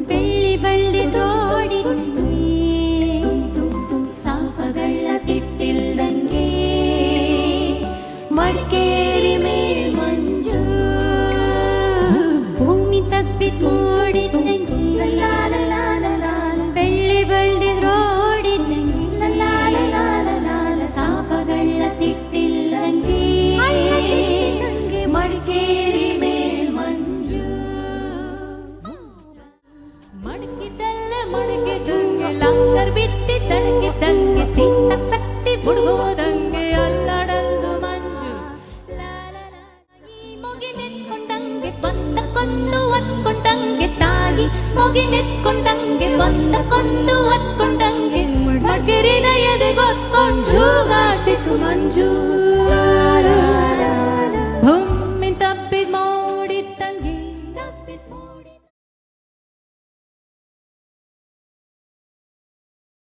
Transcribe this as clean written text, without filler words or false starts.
ಬೆಳ್ಳಿ ಬಳ್ಳಿ ತೋಡಿದಂಗೆ ಸಾಫಗಳ ತಿಟ್ಟಿಲ್ದಂಗೆ ಮಡಿಕೇರಿ ಮೇಲ್ ಮಂಜು ಭೂಮಿ ತಪ್ಪಿ ತೋಡಿದಂಗೆ ಬೆಳ್ಳಿ ಬಳ್ಳಿ ರೋಡಿದಂಗೆ ಸಾಫಗಳ ತಿಟ್ಟಿಲ್ದಂಗೆ ಮಡಿಕೇರಿ ಮೇಲ್ ಮಂಜು ಮಡಕಿದ್ದಲ್ಲ ಮಡಕಿದಂಗೆ ಲಂಗರ್ ಬಿತ್ತಿ ತಡಕಿದ್ದಂಗೆ ಸಿಂಟಕ್ ಸಕ್ತಿ ಬುಡ್ಗೋದಂಗೆ ಅಲ್ಲಾಡಲ್ದು ಮಂಜು ಮೊಗಿನೆತ್ಕೊಂಡಂಗೆ ಬಂದಕ್ಕೊಂದು ಒತ್ಕೊಂಡಂಗೆ ತಾಯಿ ಮೊಗಿನೆತ್ಕೊಂಡಂಗೆ ಬಂದಕ್ಕೊಂದು ಒತ್ಕೊಂಡಂಗೆ ಮಡಿಕೇರಿನ ಎದೆಗೊತ್ಕೊಂಡು ಜೂಗಾಡ್ತಿತ್ತು ಮಂಜು.